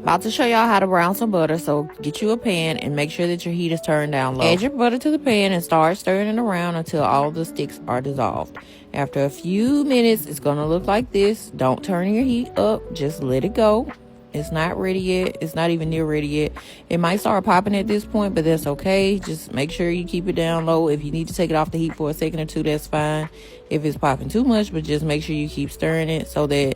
About to show y'all how to brown some butter, so get you a pan and make sure that your heat is turned down low. Add your butter to the pan and start stirring it around until all the sticks are dissolved. After a few minutes, it's going to look like this. Don't turn your heat up, just let it go. It's not ready yet. It's not even near ready yet. It might start popping at this point, but that's okay. Just make sure you keep it down low. If you need to take it off the heat for a second or two, that's fine. If it's popping too much, but just make sure you keep stirring it so that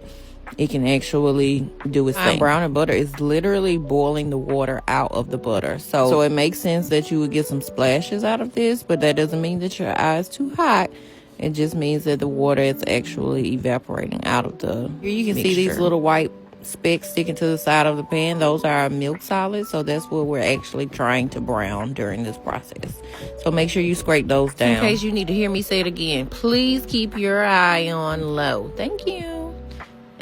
it can actually do its thing. Browning butter is literally boiling the water out of the butter. So it makes sense that you would get some splashes out of this, but that doesn't mean that your eye is too hot. It just means that the water is actually evaporating out of the Here you can see these little white specks sticking to the side of the pan. Those are our milk solids, so that's what we're actually trying to brown during this process. So make sure you scrape those down. In case you need to hear me say it again, please keep your eye on low. Thank you.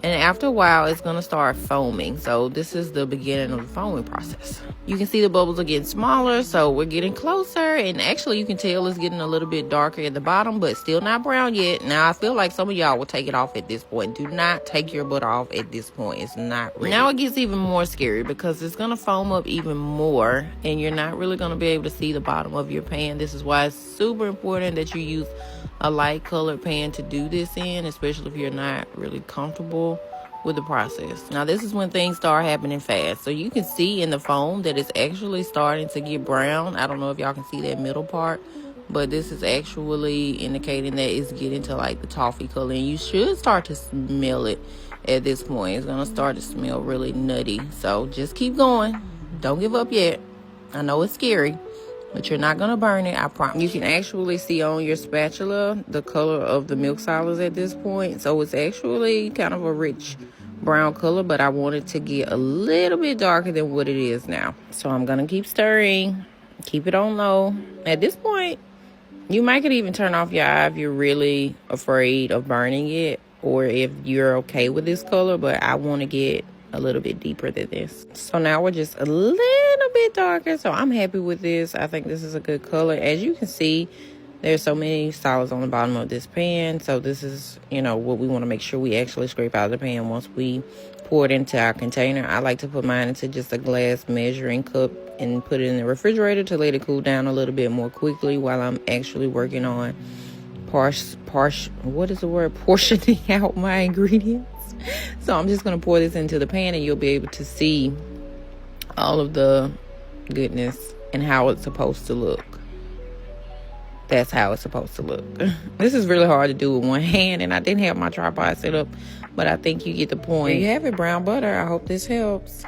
And after a while, it's going to start foaming. So this is the beginning of the foaming process. You can see the bubbles are getting smaller, so we're getting closer. And actually, you can tell it's getting a little bit darker at the bottom, but still not brown yet. Now, I feel like some of y'all will take it off at this point. Do not take your butter off at this point. It's not ready. Now it gets even more scary because it's going to foam up even more, and you're not really going to be able to see the bottom of your pan. This is why it's super important that you use a light colored pan to do this in, especially if you're not really comfortable with the process. Now this is when things start happening fast. So you can see in the foam that it's actually starting to get brown. I don't know if y'all can see that middle part, but this is actually indicating that it's getting to like the toffee color, and you should start to smell it at this point. It's gonna start to smell really nutty. So just keep going. Don't give up yet. I know it's scary, but you're not gonna burn it, I promise. You can actually see on your spatula the color of the milk solids at this point. So it's actually kind of a rich brown color, but I want it to get a little bit darker than what it is now. So I'm gonna keep stirring, keep it on low. At this point, you might could even turn off your eye if you're really afraid of burning it, or if you're okay with this color, but I want to get a little bit deeper than this. So now we're just a little bit darker, so I'm happy with this. I think this is a good color. As you can see, there's so many solids on the bottom of this pan, so this is, you know, what we want to make sure we actually scrape out of the pan once we pour it into our container. I like to put mine into just a glass measuring cup and put it in the refrigerator to let it cool down a little bit more quickly while I'm actually working on portioning out my ingredients. So I'm just going to pour this into the pan, and you'll be able to see all of the goodness and how it's supposed to look. That's how it's supposed to look. This is really hard to do with one hand, and I didn't have my tripod set up, but I think you get the point. There you have it, brown butter. I hope this helps.